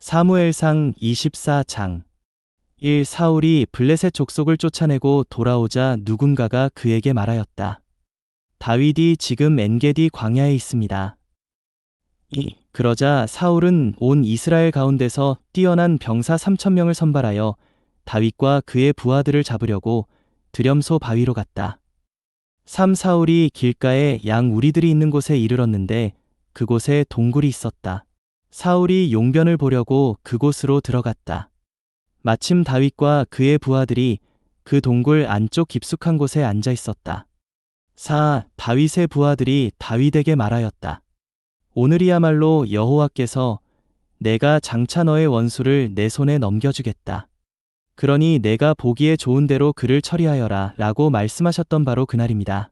사무엘상 24장 1. 사울이 블레셋 족속을 쫓아내고 돌아오자 누군가가 그에게 말하였다. 다윗이 지금 엔게디 광야에 있습니다. 2. 그러자 사울은 온 이스라엘 가운데서 뛰어난 병사 3,000명을 선발하여 다윗과 그의 부하들을 잡으려고 드렴소 바위로 갔다. 3. 사울이 길가에 양 우리들이 있는 곳에 이르렀는데 그곳에 동굴이 있었다. 사울이 용변을 보려고 그곳으로 들어갔다. 마침 다윗과 그의 부하들이 그 동굴 안쪽 깊숙한 곳에 앉아 있었다. 4. 다윗의 부하들이 다윗에게 말하였다. 오늘이야말로 여호와께서 내가 장차 너의 원수를 내 손에 넘겨주겠다. 그러니 내가 보기에 좋은 대로 그를 처리하여라 라고 말씀하셨던 바로 그날입니다.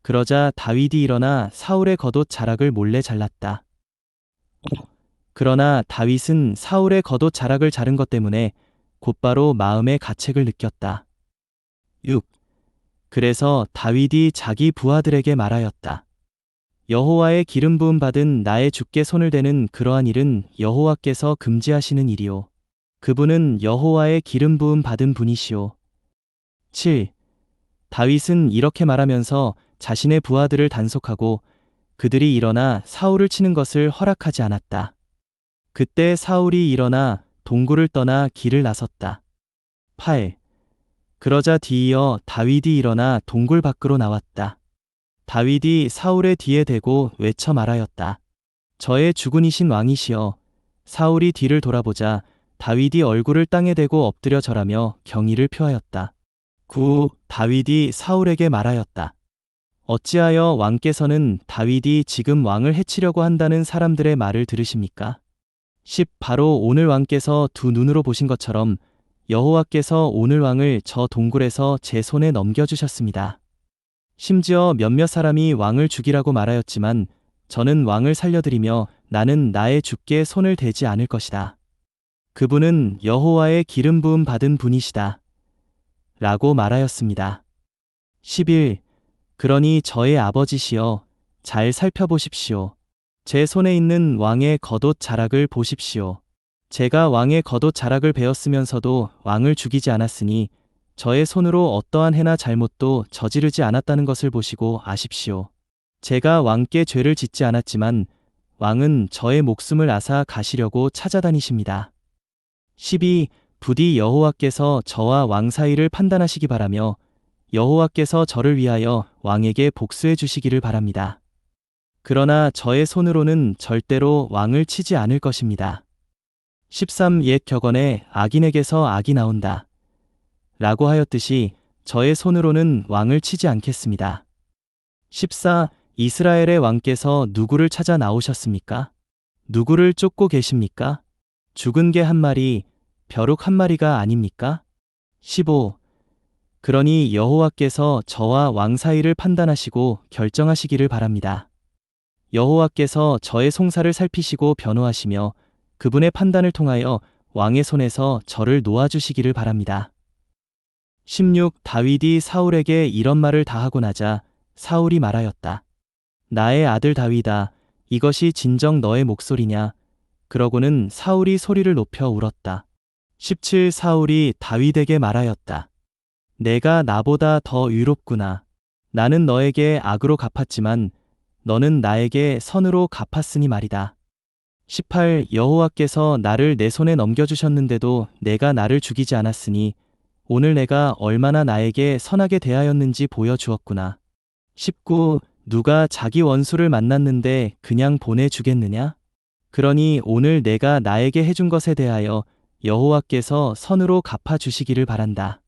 그러자 다윗이 일어나 사울의 겉옷 자락을 몰래 잘랐다. 그러나 다윗은 사울의 겉옷 자락을 자른 것 때문에 곧바로 마음의 가책을 느꼈다. 6. 그래서 다윗이 자기 부하들에게 말하였다. 여호와의 기름 부음 받은 나의 주께 손을 대는 그러한 일은 여호와께서 금지하시는 일이요. 그분은 여호와의 기름 부음 받은 분이시오. 7. 다윗은 이렇게 말하면서 자신의 부하들을 단속하고 그들이 일어나 사울을 치는 것을 허락하지 않았다. 그때 사울이 일어나 동굴을 떠나 길을 나섰다. 8. 그러자 뒤이어 다윗이 일어나 동굴 밖으로 나왔다. 다윗이 사울의 뒤에 대고 외쳐 말하였다. 저의 주군이신 왕이시여. 사울이 뒤를 돌아보자 다윗이 얼굴을 땅에 대고 엎드려 절하며 경의를 표하였다. 9. 다윗이 사울에게 말하였다. 어찌하여 왕께서는 다윗이 지금 왕을 해치려고 한다는 사람들의 말을 들으십니까? 10. 바로 오늘 왕께서 두 눈으로 보신 것처럼 여호와께서 오늘 왕을 저 동굴에서 제 손에 넘겨주셨습니다. 심지어 몇몇 사람이 왕을 죽이라고 말하였지만 저는 왕을 살려드리며 나는 나의 주께 손을 대지 않을 것이다. 그분은 여호와의 기름 부음 받은 분이시다. 라고 말하였습니다. 11. 그러니 저의 아버지시여 잘 살펴보십시오. 제 손에 있는 왕의 겉옷 자락을 보십시오. 제가 왕의 겉옷 자락을 베었으면서도 왕을 죽이지 않았으니 저의 손으로 어떠한 해나 잘못도 저지르지 않았다는 것을 보시고 아십시오. 제가 왕께 죄를 짓지 않았지만 왕은 저의 목숨을 앗아 가시려고 찾아다니십니다. 12. 부디 여호와께서 저와 왕 사이를 판단하시기 바라며 여호와께서 저를 위하여 왕에게 복수해 주시기를 바랍니다. 그러나 저의 손으로는 절대로 왕을 치지 않을 것입니다. 13. 옛 격언에 악인에게서 악이 나온다. 라고 하였듯이 저의 손으로는 왕을 치지 않겠습니다. 14. 이스라엘의 왕께서 누구를 찾아 나오셨습니까? 누구를 쫓고 계십니까? 죽은 개 한 마리, 벼룩 한 마리가 아닙니까? 15. 그러니 여호와께서 저와 왕 사이를 판단하시고 결정하시기를 바랍니다. 여호와께서 저의 송사를 살피시고 변호하시며 그분의 판단을 통하여 왕의 손에서 저를 놓아주시기를 바랍니다. 16. 다윗이 사울에게 이런 말을 다 하고 나자 사울이 말하였다. 나의 아들 다윗아, 이것이 진정 너의 목소리냐? 그러고는 사울이 소리를 높여 울었다. 17. 사울이 다윗에게 말하였다. 내가 나보다 더 의롭구나. 나는 너에게 악으로 갚았지만 너는 나에게 선으로 갚았으니 말이다. 18. 여호와께서 나를 내 손에 넘겨주셨는데도 내가 나를 죽이지 않았으니 오늘 내가 얼마나 나에게 선하게 대하였는지 보여주었구나. 19. 누가 자기 원수를 만났는데 그냥 보내주겠느냐? 그러니 오늘 내가 나에게 해준 것에 대하여 여호와께서 선으로 갚아주시기를 바란다.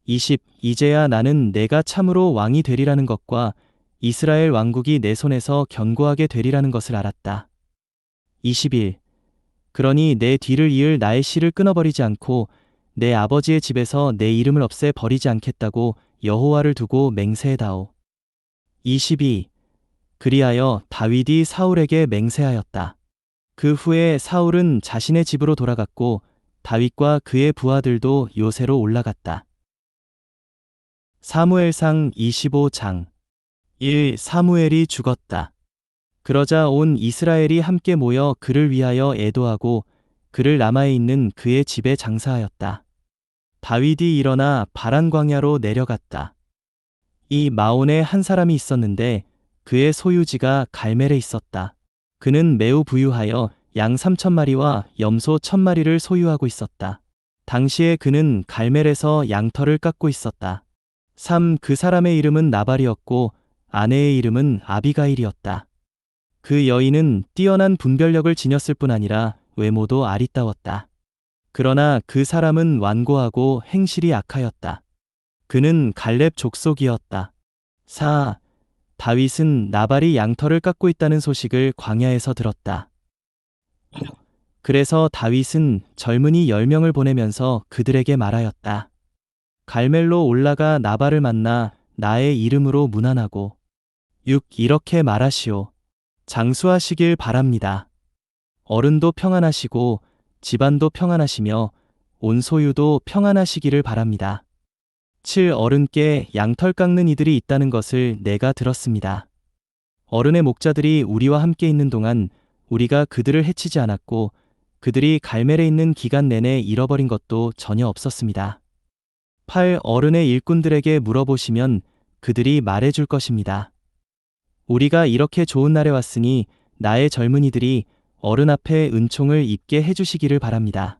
20. 이제야 나는 내가 참으로 왕이 되리라는 것과 이스라엘 왕국이 내 손에서 견고하게 되리라는 것을 알았다. 21. 그러니 내 뒤를 이을 나의 씨를 끊어버리지 않고 내 아버지의 집에서 내 이름을 없애 버리지 않겠다고 여호와를 두고 맹세해다오. 22. 그리하여 다윗이 사울에게 맹세하였다. 그 후에 사울은 자신의 집으로 돌아갔고 다윗과 그의 부하들도 요새로 올라갔다. 사무엘상 25장 1. 사무엘이 죽었다. 그러자 온 이스라엘이 함께 모여 그를 위하여 애도하고 그를 라마에 있는 그의 집에 장사하였다. 다윗이 일어나 바란 광야로 내려갔다. 이 마온에 한 사람이 있었는데 그의 소유지가 갈멜에 있었다. 그는 매우 부유하여 양 3,000마리와 염소 1,000마리를 소유하고 있었다. 당시에 그는 갈멜에서 양털을 깎고 있었다. 그 사람의 이름은 나발이었고 아내의 이름은 아비가일이었다. 그 여인은 뛰어난 분별력을 지녔을 뿐 아니라 외모도 아리따웠다. 그러나 그 사람은 완고하고 행실이 악하였다. 그는 갈렙 족속이었다. 다윗은 나발이 양털을 깎고 있다는 소식을 광야에서 들었다. 그래서 다윗은 젊은이 10명을 보내면서 그들에게 말하였다. 갈멜로 올라가 나발을 만나 나의 이름으로 문안하고 이렇게 말하시오. 장수하시길 바랍니다. 어른도 평안하시고 집안도 평안하시며 온 소유도 평안하시기를 바랍니다. 어른께 양털 깎는 이들이 있다는 것을 내가 들었습니다. 어른의 목자들이 우리와 함께 있는 동안 우리가 그들을 해치지 않았고 그들이 갈멜에 있는 기간 내내 잃어버린 것도 전혀 없었습니다. 어른의 일꾼들에게 물어보시면 그들이 말해줄 것입니다. 우리가 이렇게 좋은 날에 왔으니 나의 젊은이들이 어른 앞에 은총을 입게 해주시기를 바랍니다.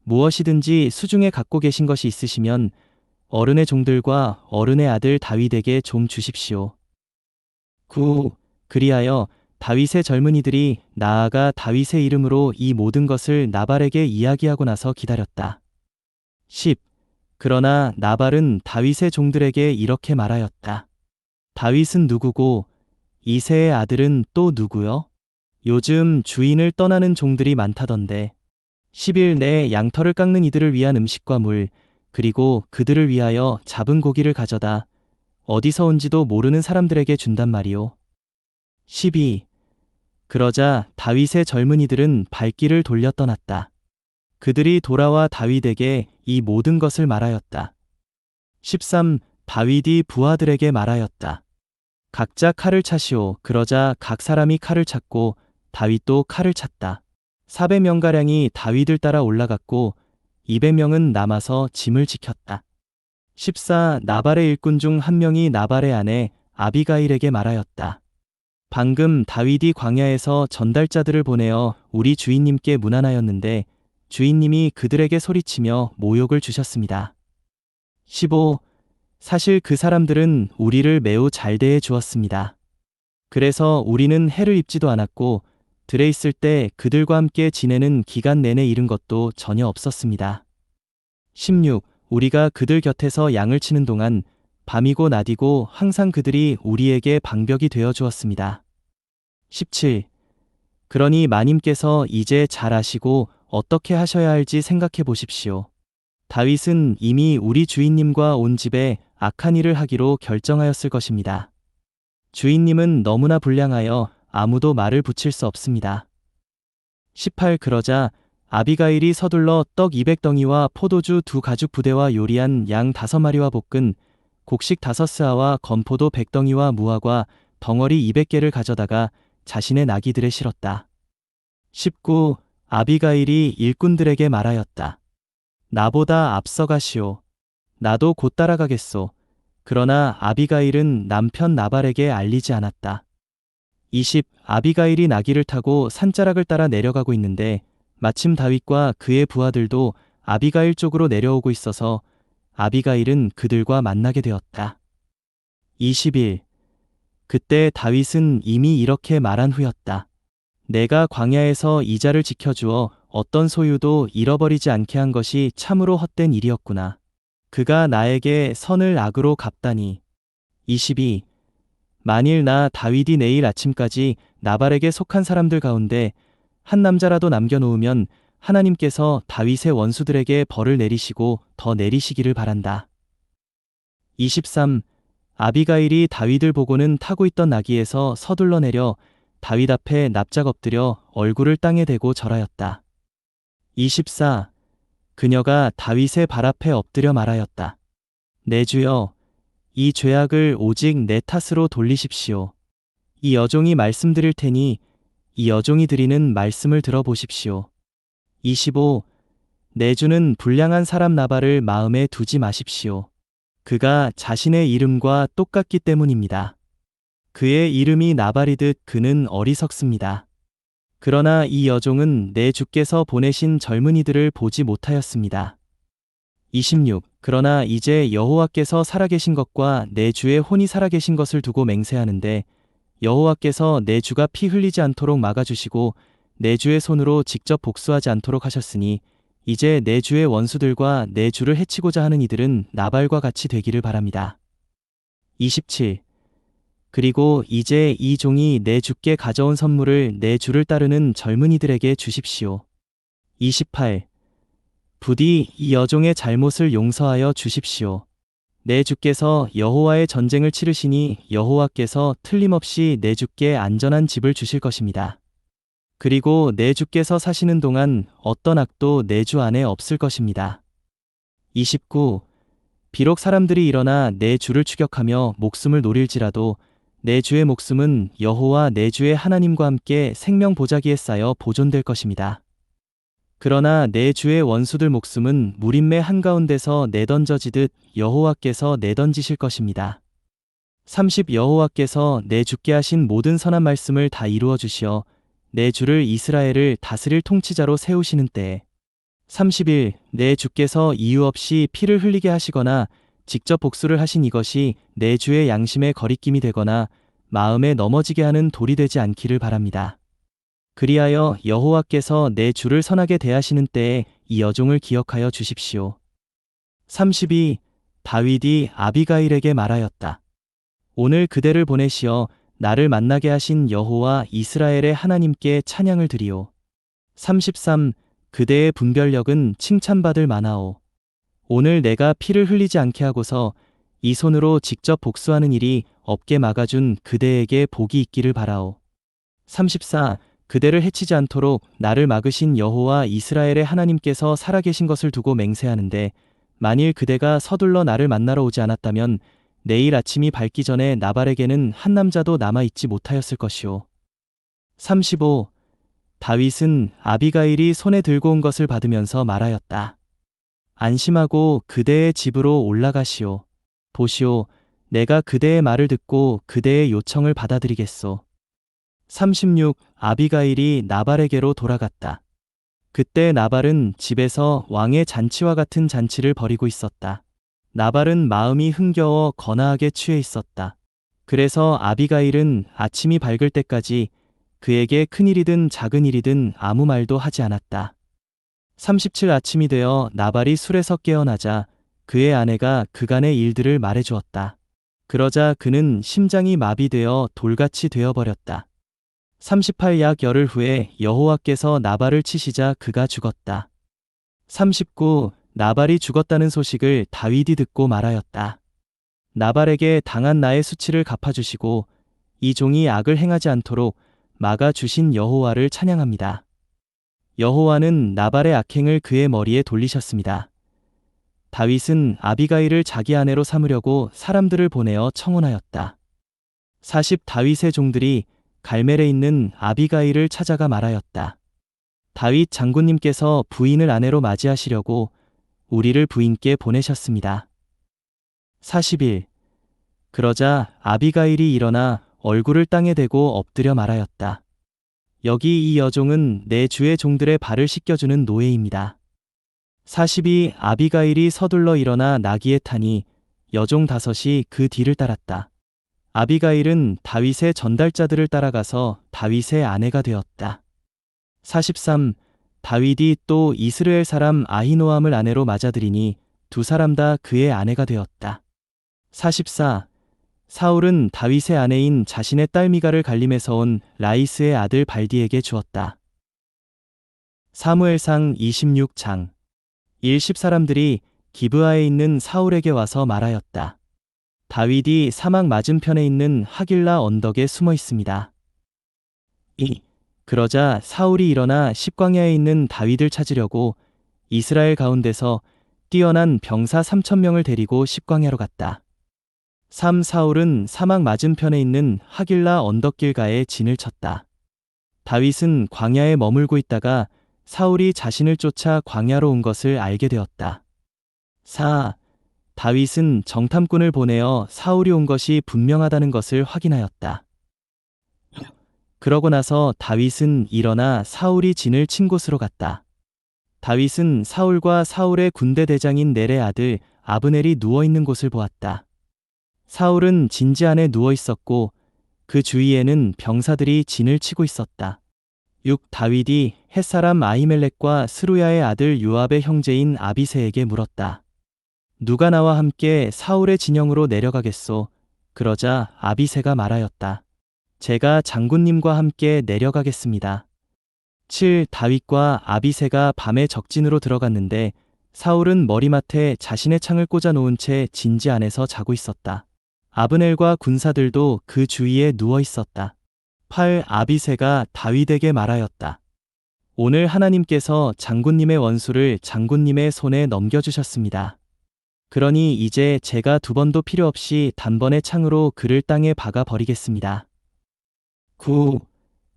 무엇이든지 수중에 갖고 계신 것이 있으시면 어른의 종들과 어른의 아들 다윗에게 좀 주십시오. 그리하여 다윗의 젊은이들이 나아가 다윗의 이름으로 이 모든 것을 나발에게 이야기하고 나서 기다렸다. 그러나 나발은 다윗의 종들에게 이렇게 말하였다. 다윗은 누구고 이새의 아들은 또 누구요? 요즘 주인을 떠나는 종들이 많다던데 10일 내에 양털을 깎는 이들을 위한 음식과 물, 그리고 그들을 위하여 잡은 고기를 가져다 어디서 온지도 모르는 사람들에게 준단 말이오. 그러자 다윗의 젊은이들은 발길을 돌려 떠났다. 그들이 돌아와 다윗에게 이 모든 것을 말하였다. 다윗이 부하들에게 말하였다. 각자 칼을 차시오. 그러자 각 사람이 칼을 찼고 다윗도 칼을 찼다. 400명가량이 다윗을 따라 올라갔고 200명은 남아서 짐을 지켰다. 나발의 일꾼 중 한 명이 나발의 아내 아비가일에게 말하였다. 방금 다윗이 광야에서 전달자들을 보내어 우리 주인님께 문안하였는데 주인님이 그들에게 소리치며 모욕을 주셨습니다. 사실 그 사람들은 우리를 매우 잘 대해 주었습니다. 그래서 우리는 해를 입지도 않았고 들에 있을 때 그들과 함께 지내는 기간 내내 잃은 것도 전혀 없었습니다. 우리가 그들 곁에서 양을 치는 동안 밤이고 낮이고 항상 그들이 우리에게 방벽이 되어 주었습니다. 그러니 마님께서 이제 잘 아시고 어떻게 하셔야 할지 생각해 보십시오. 다윗은 이미 우리 주인님과 온 집에 악한 일을 하기로 결정하였을 것입니다. 주인님은 너무나 불량하여 아무도 말을 붙일 수 없습니다. 그러자 아비가일이 서둘러 떡 200덩이와 포도주 2가죽 부대와 요리한 양 5마리와 볶은 곡식 5스아와 건포도 100덩이와 무화과 덩어리 200개를 가져다가 자신의 나귀들에 실었다. 아비가일이 일꾼들에게 말하였다. 나보다 앞서가시오. 나도 곧 따라가겠소. 그러나 아비가일은 남편 나발에게 알리지 않았다. 아비가일이 나귀를 타고 산자락을 따라 내려가고 있는데 마침 다윗과 그의 부하들도 아비가일 쪽으로 내려오고 있어서 아비가일은 그들과 만나게 되었다. 그때 다윗은 이미 이렇게 말한 후였다. 내가 광야에서 이자를 지켜주어 어떤 소유도 잃어버리지 않게 한 것이 참으로 헛된 일이었구나. 그가 나에게 선을 악으로 갚다니. 만일 나 다윗이 내일 아침까지 나발에게 속한 사람들 가운데 한 남자라도 남겨놓으면 하나님께서 다윗의 원수들에게 벌을 내리시고 더 내리시기를 바란다. 아비가일이 다윗을 보고는 타고 있던 나귀에서 서둘러 내려 다윗 앞에 납작 엎드려 얼굴을 땅에 대고 절하였다. 그녀가 다윗의 발 앞에 엎드려 말하였다. 내 주여, 이 죄악을 오직 내 탓으로 돌리십시오. 이 여종이 말씀드릴 테니 이 여종이 드리는 말씀을 들어보십시오. 25. 내주는 불량한 사람 나발을 마음에 두지 마십시오. 그가 자신의 이름과 똑같기 때문입니다. 그의 이름이 나발이듯 그는 어리석습니다. 그러나 이 여종은 내 주께서 보내신 젊은이들을 보지 못하였습니다. 26. 그러나 이제 여호와께서 살아계신 것과 내 주의 혼이 살아계신 것을 두고 맹세하는데 여호와께서 내 주가 피 흘리지 않도록 막아주시고 내 주의 손으로 직접 복수하지 않도록 하셨으니 이제 내 주의 원수들과 내 주를 해치고자 하는 이들은 나발과 같이 되기를 바랍니다. 27. 그리고 이제 이 종이 내 주께 가져온 선물을 내 주를 따르는 젊은이들에게 주십시오. 28. 부디 이 여종의 잘못을 용서하여 주십시오. 내 주께서 여호와의 전쟁을 치르시니 여호와께서 틀림없이 내 주께 안전한 집을 주실 것입니다. 그리고 내 주께서 사시는 동안 어떤 악도 내 주 안에 없을 것입니다. 29. 비록 사람들이 일어나 내 주를 추격하며 목숨을 노릴지라도 내 주의 목숨은 여호와 내 주의 하나님과 함께 생명 보자기에 쌓여 보존될 것입니다. 그러나 내 주의 원수들 목숨은 무림매 한가운데서 내던져지듯 여호와께서 내던지실 것입니다. 30. 여호와께서 내 주께 하신 모든 선한 말씀을 다 이루어 주시어 내 주를 이스라엘을 다스릴 통치자로 세우시는 때에 31. 내 주께서 이유 없이 피를 흘리게 하시거나 직접 복수를 하신 이것이 내 주의 양심에 거리낌이 되거나 마음에 넘어지게 하는 돌이 되지 않기를 바랍니다. 그리하여 여호와께서 내 주를 선하게 대하시는 때에 이 여종을 기억하여 주십시오. 32. 다윗이 아비가일에게 말하였다. 오늘 그대를 보내시어 나를 만나게 하신 여호와 이스라엘의 하나님께 찬양을 드리오. 33. 그대의 분별력은 칭찬받을 만하오. 오늘 내가 피를 흘리지 않게 하고서 이 손으로 직접 복수하는 일이 없게 막아준 그대에게 복이 있기를 바라오. 34. 그대를 해치지 않도록 나를 막으신 여호와 이스라엘의 하나님께서 살아계신 것을 두고 맹세하는데 만일 그대가 서둘러 나를 만나러 오지 않았다면 내일 아침이 밝기 전에 나발에게는 한 남자도 남아있지 못하였을 것이오. 35. 다윗은 아비가일이 손에 들고 온 것을 받으면서 말하였다. 안심하고 그대의 집으로 올라가시오. 보시오, 내가 그대의 말을 듣고 그대의 요청을 받아들이겠소. 36. 아비가일이 나발에게로 돌아갔다. 그때 나발은 집에서 왕의 잔치와 같은 잔치를 벌이고 있었다. 나발은 마음이 흥겨워 거나하게 취해 있었다. 그래서 아비가일은 아침이 밝을 때까지 그에게 큰일이든 작은 일이든 아무 말도 하지 않았다. 37. 아침이 되어 나발이 술에서 깨어나자 그의 아내가 그간의 일들을 말해주었다. 그러자 그는 심장이 마비되어 돌같이 되어버렸다. 38. 약 열흘 후에 여호와께서 나발을 치시자 그가 죽었다. 39. 나발이 죽었다는 소식을 다윗이 듣고 말하였다. 나발에게 당한 나의 수치를 갚아주시고 이 종이 악을 행하지 않도록 막아주신 여호와를 찬양합니다. 여호와는 나발의 악행을 그의 머리에 돌리셨습니다. 다윗은 아비가일을 자기 아내로 삼으려고 사람들을 보내어 청혼하였다. 40. 다윗의 종들이 갈멜에 있는 아비가일을 찾아가 말하였다. 다윗 장군님께서 부인을 아내로 맞이하시려고 우리를 부인께 보내셨습니다. 41. 그러자 아비가일이 일어나 얼굴을 땅에 대고 엎드려 말하였다. 여기 이 여종은 내 주의 종들의 발을 씻겨주는 노예입니다. 42. 아비가일이 서둘러 일어나 나귀에 타니 여종 5이 그 뒤를 따랐다. 아비가일은 다윗의 전달자들을 따라가서 다윗의 아내가 되었다. 43. 다윗이 또 이스라엘 사람 아히노암을 아내로 맞아들이니 2 사람 다 그의 아내가 되었다. 44. 사울은 다윗의 아내인 자신의 딸 미가를 갈림에서 온 라이스의 아들 발디에게 주었다. 사무엘상 26장 10 사람들이 기브아에 있는 사울에게 와서 말하였다. 다윗이 사막 맞은편에 있는 하길라 언덕에 숨어 있습니다. 2. 그러자 사울이 일어나 십광야에 있는 다윗을 찾으려고 이스라엘 가운데서 뛰어난 병사 3,000명을 데리고 십광야로 갔다. 3. 사울은 사막 맞은편에 있는 하길라 언덕길가에 진을 쳤다. 다윗은 광야에 머물고 있다가 사울이 자신을 쫓아 광야로 온 것을 알게 되었다. 4. 다윗은 정탐꾼을 보내어 사울이 온 것이 분명하다는 것을 확인하였다. 그러고 나서 다윗은 일어나 사울이 진을 친 곳으로 갔다. 다윗은 사울과 사울의 군대 대장인 넬의 아들 아브넬이 누워 있는 곳을 보았다. 사울은 진지 안에 누워 있었고 그 주위에는 병사들이 진을 치고 있었다. 6. 다윗이 햇사람 아히멜렉과 스루야의 아들 요압의 형제인 아비새에게 물었다. 누가 나와 함께 사울의 진영으로 내려가겠소? 그러자 아비새가 말하였다. 제가 장군님과 함께 내려가겠습니다. 7. 다윗과 아비새가 밤에 적진으로 들어갔는데 사울은 머리맡에 자신의 창을 꽂아 놓은 채 진지 안에서 자고 있었다. 아브넬과 군사들도 그 주위에 누워 있었다. 8. 아비새가 다윗에게 말하였다. 오늘 하나님께서 장군님의 원수를 장군님의 손에 넘겨주셨습니다. 그러니 이제 제가 두 번도 필요 없이 단번에 창으로 그를 땅에 박아 버리겠습니다. 9.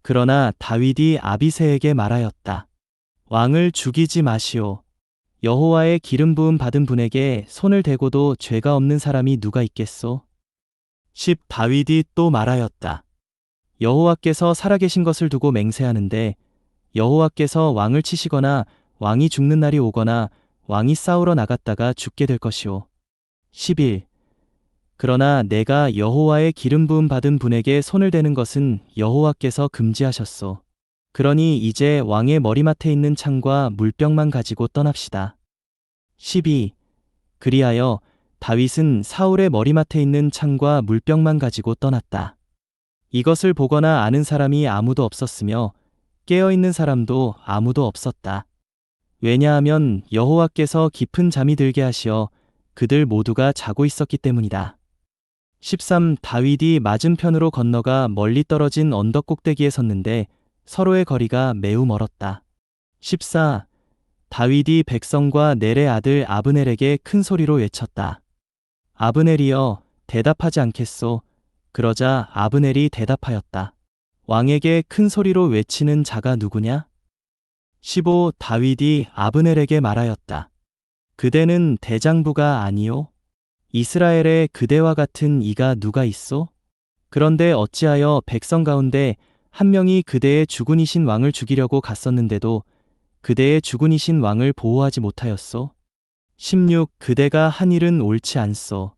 그러나 다윗이 아비새에게 말하였다. 왕을 죽이지 마시오. 여호와의 기름 부음 받은 분에게 손을 대고도 죄가 없는 사람이 누가 있겠소? 10. 다윗이 또 말하였다. 여호와께서 살아계신 것을 두고 맹세하는데 여호와께서 왕을 치시거나 왕이 죽는 날이 오거나 왕이 싸우러 나갔다가 죽게 될 것이오. 11. 그러나 내가 여호와의 기름 부음 받은 분에게 손을 대는 것은 여호와께서 금지하셨소. 그러니 이제 왕의 머리맡에 있는 창과 물병만 가지고 떠납시다. 12. 그리하여 다윗은 사울의 머리맡에 있는 창과 물병만 가지고 떠났다. 이것을 보거나 아는 사람이 아무도 없었으며 깨어있는 사람도 아무도 없었다. 왜냐하면 여호와께서 깊은 잠이 들게 하시어 그들 모두가 자고 있었기 때문이다. 13. 다윗이 맞은편으로 건너가 멀리 떨어진 언덕 꼭대기에 섰는데 서로의 거리가 매우 멀었다. 14. 다윗이 백성과 넬의 아들 아브넬에게 큰 소리로 외쳤다. 아브넬이여, 대답하지 않겠소? 그러자 아브넬이 대답하였다. 왕에게 큰 소리로 외치는 자가 누구냐? 15. 다윗이 아브넬에게 말하였다. 그대는 대장부가 아니오? 이스라엘에 그대와 같은 이가 누가 있소? 그런데 어찌하여 백성 가운데 한 명이 그대의 주군이신 왕을 죽이려고 갔었는데도 그대의 주군이신 왕을 보호하지 못하였소? 16. 그대가 한 일은 옳지 않소.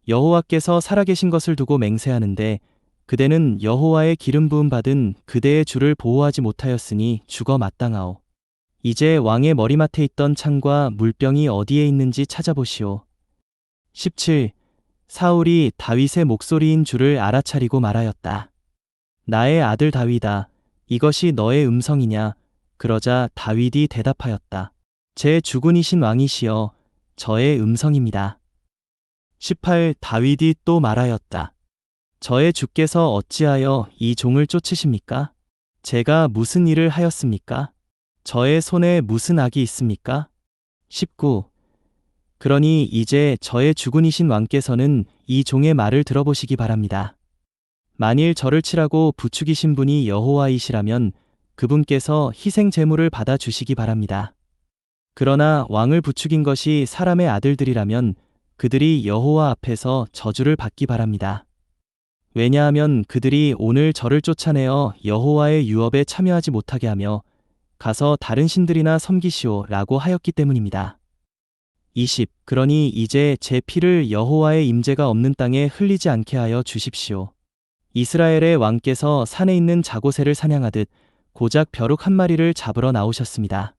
여호와께서 살아계신 것을 두고 맹세하는데 그대는 여호와의 기름 부음 받은 그대의 주를 보호하지 못하였으니 죽어 마땅하오. 이제 왕의 머리맡에 있던 창과 물병이 어디에 있는지 찾아보시오. 17. 사울이 다윗의 목소리인 줄을 알아차리고 말하였다. 나의 아들 다윗아, 이것이 너의 음성이냐? 그러자 다윗이 대답하였다. 제 주군이신 왕이시여, 저의 음성입니다. 18. 다윗이 또 말하였다. 저의 주께서 어찌하여 이 종을 쫓으십니까? 제가 무슨 일을 하였습니까? 저의 손에 무슨 악이 있습니까? 19. 그러니 이제 저의 주군이신 왕께서는 이 종의 말을 들어보시기 바랍니다. 만일 저를 치라고 부추기신 분이 여호와이시라면 그분께서 희생 제물을 받아 주시기 바랍니다. 그러나 왕을 부추긴 것이 사람의 아들들이라면 그들이 여호와 앞에서 저주를 받기 바랍니다. 왜냐하면 그들이 오늘 저를 쫓아내어 여호와의 유업에 참여하지 못하게 하며 가서 다른 신들이나 섬기시오 라고 하였기 때문입니다. 20. 그러니 이제 제 피를 여호와의 임재가 없는 땅에 흘리지 않게 하여 주십시오. 이스라엘의 왕께서 산에 있는 자고새를 사냥하듯 고작 벼룩 한 마리를 잡으러 나오셨습니다.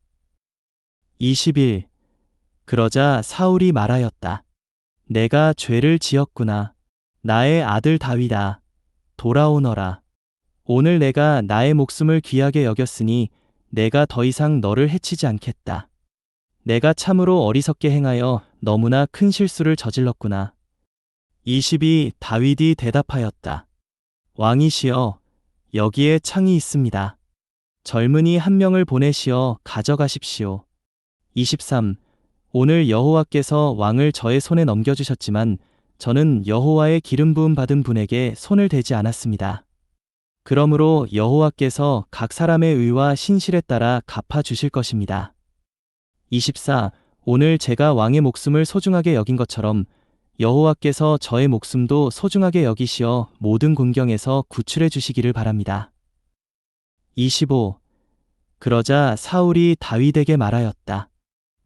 21. 그러자 사울이 말하였다. 내가 죄를 지었구나. 나의 아들 다윗아, 돌아오너라. 오늘 내가 나의 목숨을 귀하게 여겼으니 내가 더 이상 너를 해치지 않겠다. 내가 참으로 어리석게 행하여 너무나 큰 실수를 저질렀구나. 22. 다윗이 대답하였다. 왕이시여, 여기에 창이 있습니다. 젊은이 한 명을 보내시어 가져가십시오. 23. 오늘 여호와께서 왕을 저의 손에 넘겨주셨지만 저는 여호와의 기름 부음 받은 분에게 손을 대지 않았습니다. 그러므로 여호와께서 각 사람의 의와 신실에 따라 갚아 주실 것입니다. 24. 오늘 제가 왕의 목숨을 소중하게 여긴 것처럼 여호와께서 저의 목숨도 소중하게 여기시어 모든 군경에서 구출해 주시기를 바랍니다. 25. 그러자 사울이 다윗에게 말하였다.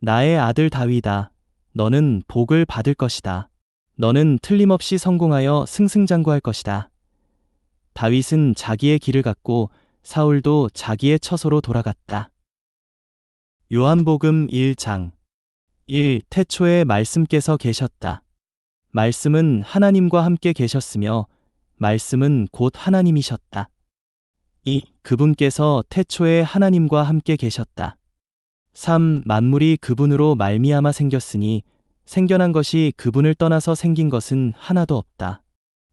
나의 아들 다윗아, 너는 복을 받을 것이다. 너는 틀림없이 성공하여 승승장구할 것이다. 다윗은 자기의 길을 갔고 사울도 자기의 처소로 돌아갔다. 요한복음 1장 1. 태초에 말씀께서 계셨다. 말씀은 하나님과 함께 계셨으며 말씀은 곧 하나님이셨다. 2. 그분께서 태초에 하나님과 함께 계셨다. 3. 만물이 그분으로 말미암아 생겼으니 생겨난 것이 그분을 떠나서 생긴 것은 하나도 없다.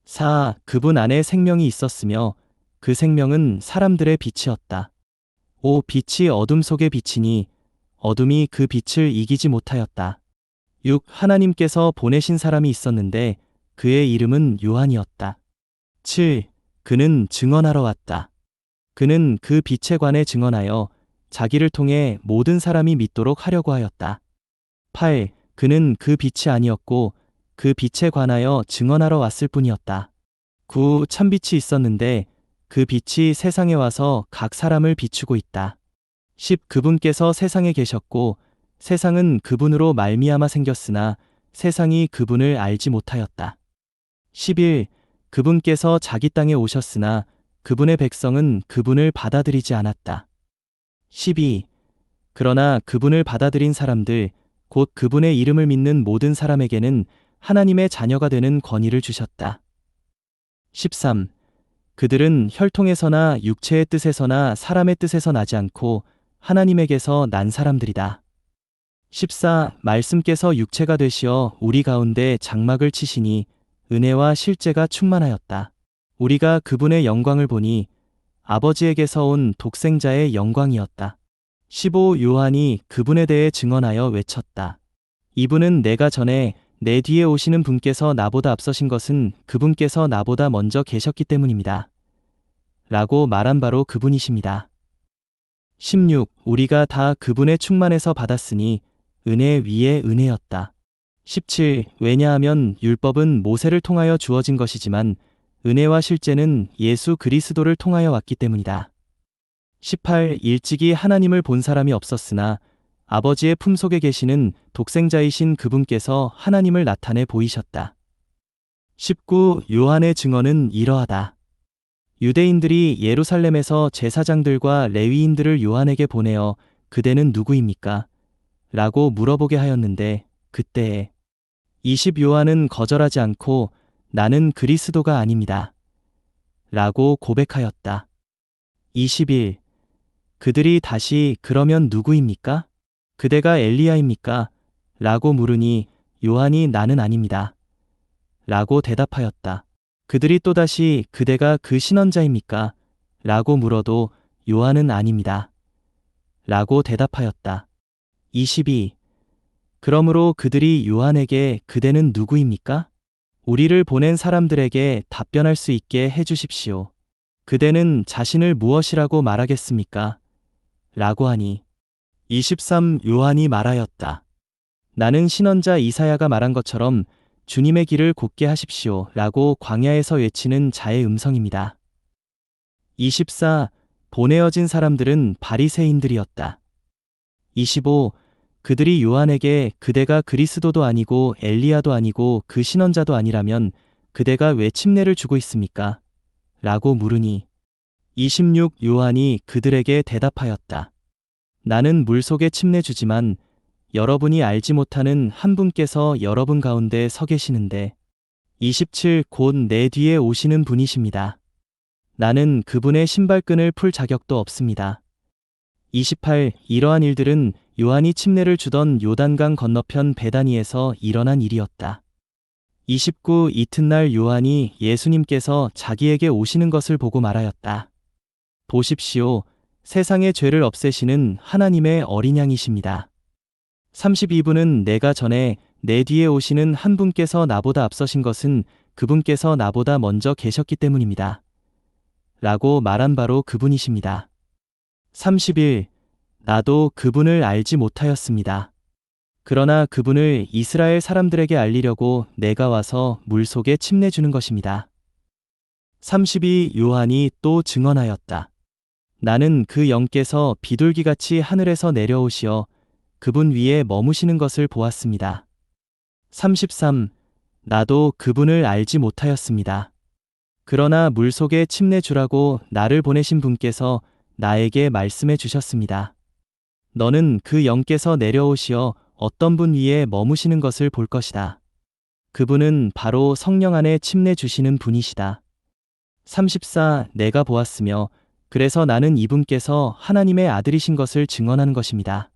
4. 그분 안에 생명이 있었으며 그 생명은 사람들의 빛이었다. 5. 빛이 어둠 속에 비치니 어둠이 그 빛을 이기지 못하였다. 6. 하나님께서 보내신 사람이 있었는데 그의 이름은 요한이었다. 7. 그는 증언하러 왔다. 그는 그 빛에 관해 증언하여 자기를 통해 모든 사람이 믿도록 하려고 하였다. 8. 그는 그 빛이 아니었고 그 빛에 관하여 증언하러 왔을 뿐이었다. 9. 참빛이 있었는데 그 빛이 세상에 와서 각 사람을 비추고 있다. 10. 그분께서 세상에 계셨고 세상은 그분으로 말미암아 생겼으나 세상이 그분을 알지 못하였다. 11. 그분께서 자기 땅에 오셨으나 그분의 백성은 그분을 받아들이지 않았다. 12. 그러나 그분을 받아들인 사람들, 곧 그분의 이름을 믿는 모든 사람에게는 하나님의 자녀가 되는 권위를 주셨다. 13. 그들은 혈통에서나 육체의 뜻에서나 사람의 뜻에서 나지 않고 하나님에게서 난 사람들이다. 14. 말씀께서 육체가 되시어 우리 가운데 장막을 치시니 은혜와 실제가 충만하였다. 우리가 그분의 영광을 보니 아버지에게서 온 독생자의 영광이었다. 15. 요한이 그분에 대해 증언하여 외쳤다. 이분은 내가 전에 내 뒤에 오시는 분께서 나보다 앞서신 것은 그분께서 나보다 먼저 계셨기 때문입니다. 라고 말한 바로 그분이십니다. 16. 우리가 다 그분의 충만에서 받았으니 은혜 위에 은혜였다. 17. 왜냐하면 율법은 모세를 통하여 주어진 것이지만 은혜와 실제는 예수 그리스도를 통하여 왔기 때문이다. 18. 일찍이 하나님을 본 사람이 없었으나 아버지의 품속에 계시는 독생자이신 그분께서 하나님을 나타내 보이셨다. 19. 요한의 증언은 이러하다. 유대인들이 예루살렘에서 제사장들과 레위인들을 요한에게 보내어 그대는 누구입니까? 라고 물어보게 하였는데 그때에 20. 요한은 거절하지 않고 나는 그리스도가 아닙니다. 라고 고백하였다. 21. 그들이 다시 그러면 누구입니까? 그대가 엘리야입니까? 라고 물으니 요한이 나는 아닙니다. 라고 대답하였다. 그들이 또다시 그대가 그 신언자입니까? 라고 물어도 요한은 아닙니다. 라고 대답하였다. 22. 그러므로 그들이 요한에게 그대는 누구입니까? 우리를 보낸 사람들에게 답변할 수 있게 해주십시오. 그대는 자신을 무엇이라고 말하겠습니까? 라고 하니 23. 요한이 말하였다. 나는 신언자 이사야가 말한 것처럼 주님의 길을 곧게 하십시오 라고 광야에서 외치는 자의 음성입니다. 24. 보내어진 사람들은 바리새인들이었다. 25. 그들이 요한에게 그대가 그리스도도 아니고 엘리야도 아니고 그 신언자도 아니라면 그대가 왜 침례를 주고 있습니까? 라고 물으니 26. 요한이 그들에게 대답하였다. 나는 물속에 침례 주지만 여러분이 알지 못하는 한 분께서 여러분 가운데 서 계시는데 27. 곧 내 뒤에 오시는 분이십니다. 나는 그분의 신발끈을 풀 자격도 없습니다. 28. 이러한 일들은 요한이 침례를 주던 요단강 건너편 베다니에서 일어난 일이었다. 29. 이튿날 요한이 예수님께서 자기에게 오시는 것을 보고 말하였다. 보십시오. 세상의 죄를 없애시는 하나님의 어린 양이십니다. 32분은 내가 전에 내 뒤에 오시는 한 분께서 나보다 앞서신 것은 그분께서 나보다 먼저 계셨기 때문입니다. 라고 말한 바로 그분이십니다. 31. 나도 그분을 알지 못하였습니다. 그러나 그분을 이스라엘 사람들에게 알리려고 내가 와서 물속에 침내주는 것입니다. 32. 요한이 또 증언하였다. 나는 그 영께서 비둘기같이 하늘에서 내려오시어 그분 위에 머무시는 것을 보았습니다. 33. 나도 그분을 알지 못하였습니다. 그러나 물속에 침내주라고 나를 보내신 분께서 나에게 말씀해 주셨습니다. 너는 그 영께서 내려오시어 어떤 분 위에 머무시는 것을 볼 것이다. 그분은 바로 성령 안에 침내 주시는 분이시다. 34. 내가 보았으며 그래서 나는 이분께서 하나님의 아들이신 것을 증언하는 것입니다.